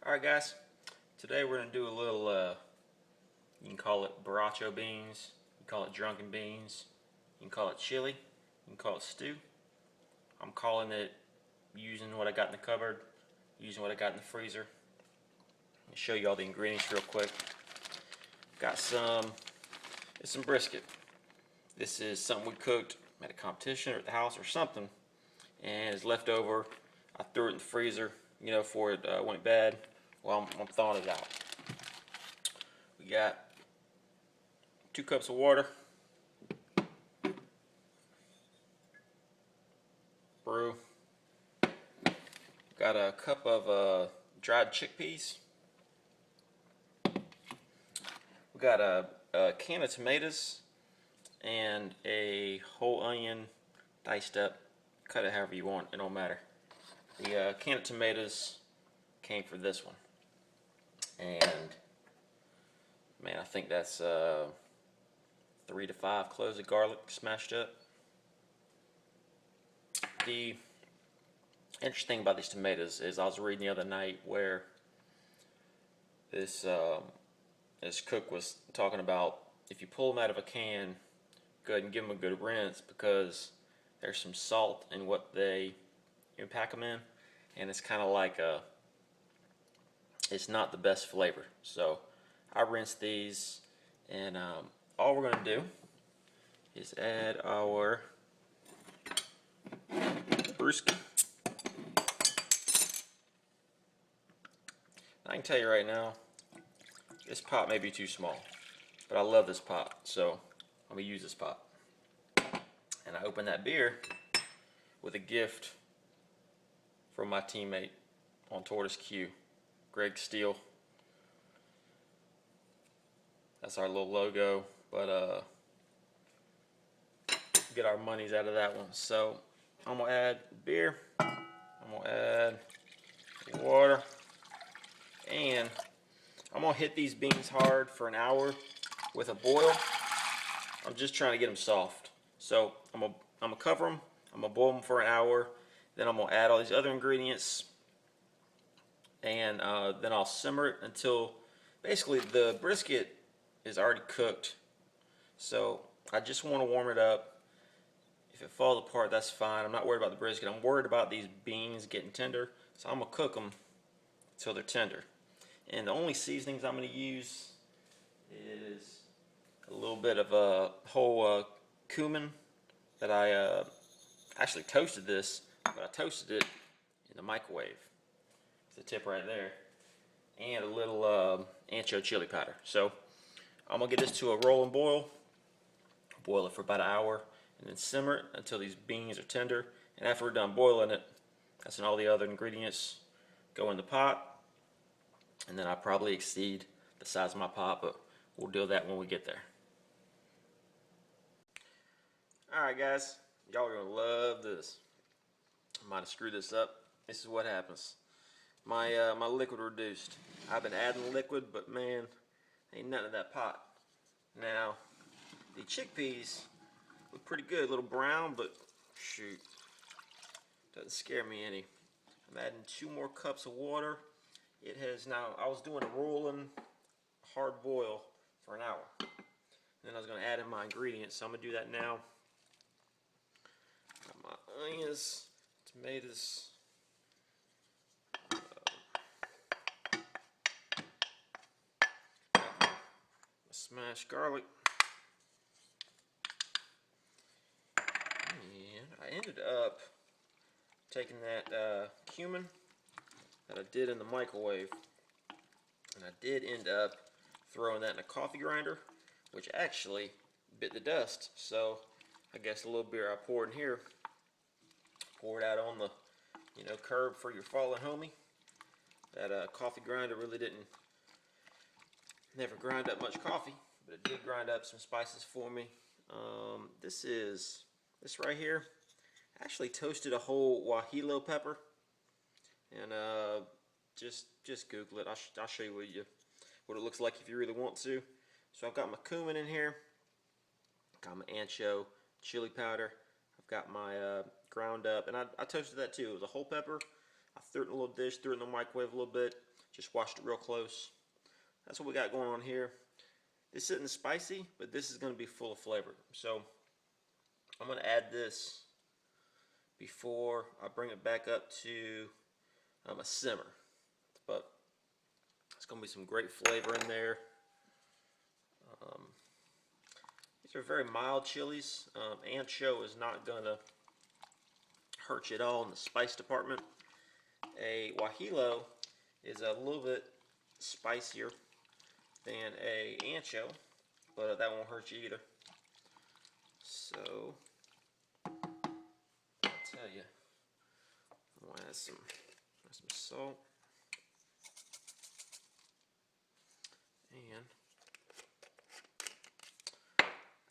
Alright guys, today we're going to do a little, you can call it Baracho beans, you can call it drunken beans, you can call it chili, you can call it stew. I'm calling it using what I got in the cupboard, using what I got in the freezer. I'll show you all the ingredients real quick. Got it's some brisket. This is something we cooked at a competition or at the house or something, and it's left over. I threw it in the freezer, before it went bad. Well, I'm thawing it out. We got 2 cups of water, brew. Got a cup of dried chickpeas. We got a can of tomatoes and a whole onion diced up. Cut it however you want, it don't matter. The can of tomatoes came for this one. And man, I think that's 3 to 5 cloves of garlic smashed up. The interesting thing about these tomatoes is I was reading the other night where this cook was talking about if you pull them out of a can, go ahead and give them a good rinse, because there's some salt in what they pack them in, and it's kind of like it's not the best flavor. So I rinsed these, and all we're going to do is add our brisket. I can tell you right now, this pot may be too small, but I love this pot, so I'm going to use this pot. And I opened that beer with a gift from my teammate on Tortoise Q, Greg Steele. That's our little logo, but get our monies out of that one. So I'm gonna add beer, I'm gonna add water, and I'm gonna hit these beans hard for an hour with a boil. I'm just trying to get them soft. So I'm gonna cover them, I'm gonna boil them for an hour, then I'm gonna add all these other ingredients, and then I'll simmer it until basically the brisket is already cooked. So I just want to warm it up. If it falls apart, that's fine. I'm not worried about the brisket. I'm worried about these beans getting tender. So I'm going to cook them until they're tender. And the only seasonings I'm going to use is a little bit of a whole cumin that I actually toasted this, but I toasted it in the microwave. The tip right there, and a little ancho chili powder. So I'm gonna get this to a rolling boil, boil it for about an hour, and then simmer it until these beans are tender. And after we're done boiling it, that's when all the other ingredients go in the pot. And then I probably exceed the size of my pot, but we'll deal with that when we get there. Alright guys, y'all are gonna love this. I might have screwed this up. This is what happens. My liquid reduced. I've been adding liquid, but man, ain't nothing in that pot. Now, the chickpeas look pretty good, a little brown, but shoot, doesn't scare me any. I'm adding 2 more cups of water. It has now, I was doing a rolling hard boil for an hour. And then I was going to add in my ingredients, so I'm going to do that now. Got my onions, tomatoes, smashed garlic, and I ended up taking that cumin that I did in the microwave, and I did end up throwing that in a coffee grinder, which actually bit the dust. So I guess a little beer I poured in here, pour it out on the curb for your fallen homie. That coffee grinder really never grind up much coffee, but it did grind up some spices for me. This right here, I actually toasted a whole guajillo pepper, and just Google it. I'll show you what it looks like if you really want to. So I've got my cumin in here, got my ancho chili powder, I've got my ground up, and I toasted that too. It was a whole pepper. I threw it in a little dish, threw it in the microwave a little bit, Just watched it real close. That's what we got going on here. This isn't spicy, but this is going to be full of flavor. So I'm going to add this before I bring it back up to a simmer. But it's going to be some great flavor in there. These are very mild chilies. Ancho is not going to hurt you at all in the spice department. A guajillo is a little bit spicier than a ancho, but that won't hurt you either. So I'll tell you, I'm gonna add some salt, and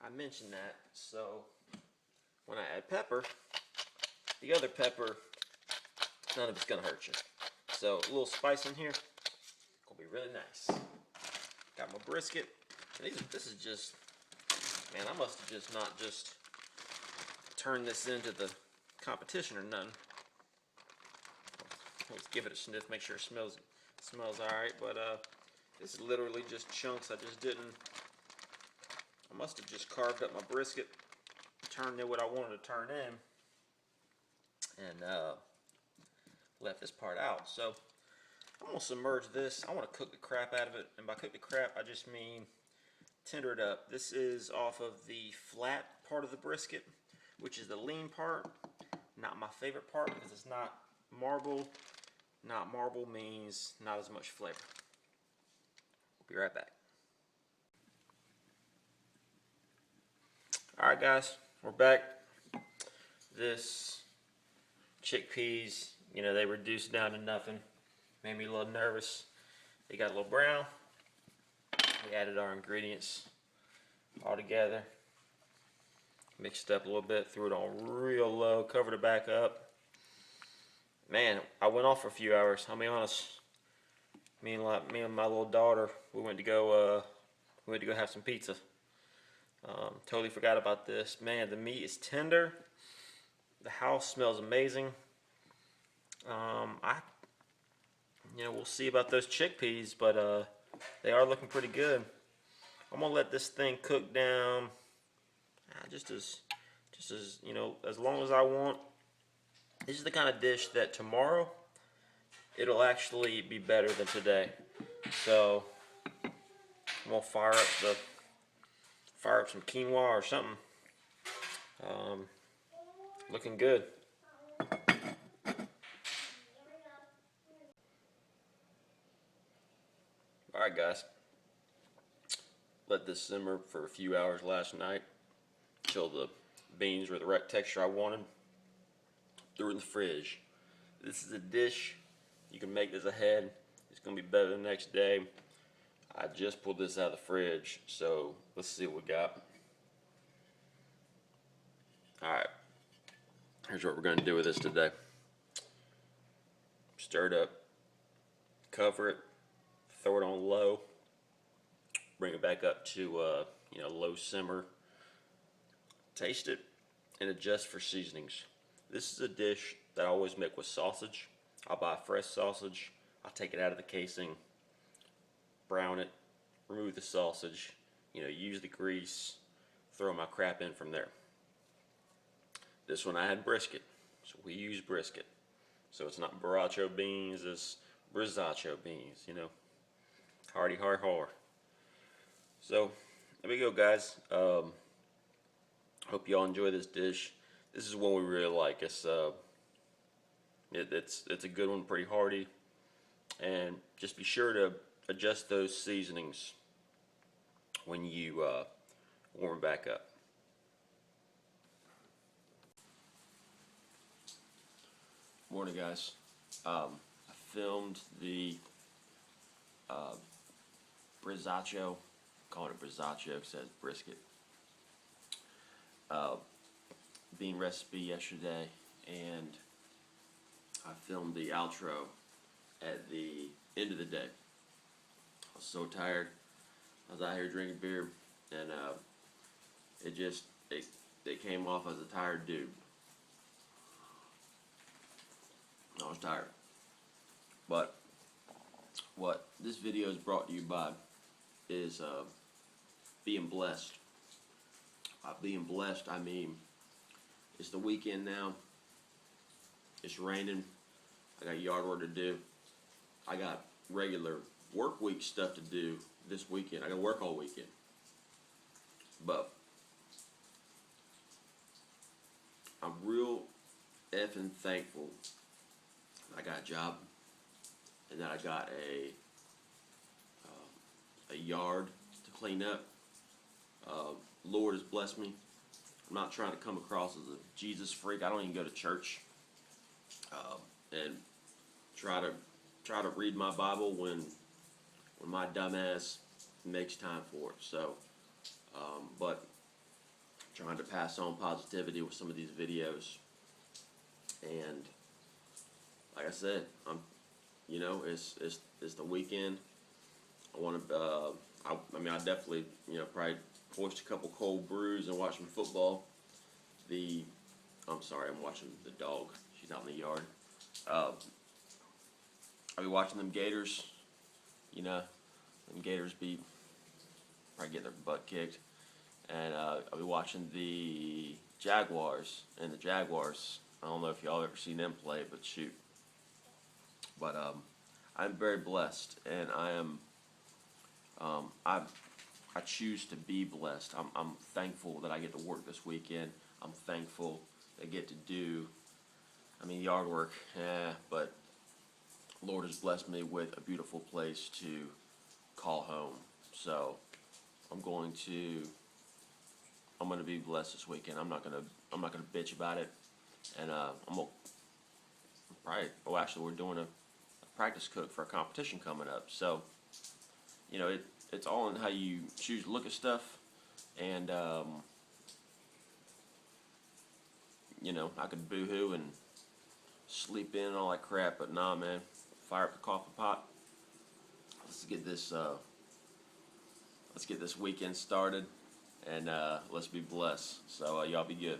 I mentioned that. So when I add pepper, the other pepper, none of it's gonna hurt you. So a little spice in here, gonna be really nice. Got my brisket. This is just, man, I must have just not just turned this into the competition or nothing. Let's give it a sniff, make sure it smells alright. But this is literally just chunks. I must have just carved up my brisket, turned in what I wanted to turn in, and left this part out. So I'm going to submerge this. I want to cook the crap out of it, and by cook the crap, I just mean tender it up. This is off of the flat part of the brisket, which is the lean part. Not my favorite part because it's not marble. Not marble means not as much flavor. We'll be right back. Alright guys, we're back. This chickpeas, they reduced down to nothing. Made me a little nervous. They got a little brown. We added our ingredients all together. Mixed it up a little bit, threw it on real low, covered it back up. Man, I went off for a few hours. I'll be honest. Me and my little daughter, we went to go have some pizza. Totally forgot about this. Man, the meat is tender. The house smells amazing. We'll see about those chickpeas, but they are looking pretty good. I'm gonna let this thing cook down just as long as I want. This is the kind of dish that tomorrow it'll actually be better than today. So I'm gonna fire up some quinoa or something. Looking good. Alright guys, let this simmer for a few hours last night till the beans were the right texture I wanted. Threw it in the fridge. This is a dish you can make this ahead. It's going to be better the next day. I just pulled this out of the fridge, so let's see what we got. Alright, here's what we're going to do with this today. Stir it up, cover it, throw it on low, bring it back up to low simmer, taste it, and adjust for seasonings. This is a dish that I always make with sausage. I'll buy fresh sausage, I'll take it out of the casing, brown it, remove the sausage, use the grease, throw my crap in from there. This one I had brisket, so we use brisket. So it's not Baracho Beans, it's Brizacho Beans, Hardy har har. So there we go guys. Hope y'all enjoy this dish. This is one we really like. It's a good one, pretty hearty, and just be sure to adjust those seasonings when you warm back up. Morning guys. I filmed the Brizacho, calling it Brizacho because it says brisket, bean recipe yesterday, and I filmed the outro at the end of the day. I was so tired. I was out here drinking beer, and it came off as a tired dude. I was tired, but what this video is brought to you by is being blessed. By being blessed, I mean it's the weekend now. It's raining. I got yard work to do. I got regular work week stuff to do this weekend. I got to work all weekend. But I'm real effing thankful I got a job and that I got a yard to clean up. Lord has blessed me. I'm not trying to come across as a Jesus freak. I don't even go to church and try to read my Bible when my dumb ass makes time for it. So, but trying to pass on positivity with some of these videos, and like I said, it's the weekend. I want to. I mean, I definitely probably hoist a couple cold brews and watch some football. I'm sorry, I'm watching the dog. She's out in the yard. I'll be watching them Gators. Them Gators probably get their butt kicked. And I'll be watching the Jaguars. And the Jaguars, I don't know if y'all ever seen them play, but shoot. But I'm very blessed, and I choose to be blessed. I'm thankful that I get to work this weekend. I'm thankful that I get to do, yard work, but Lord has blessed me with a beautiful place to call home. So I'm going to be blessed this weekend. I'm not gonna bitch about it, and we're doing a practice cook for a competition coming up. So it's all in how you choose to look at stuff, and I could boo-hoo and sleep in and all that crap, but nah, man, fire up the coffee pot. Let's get this weekend started, and let's be blessed. So y'all be good.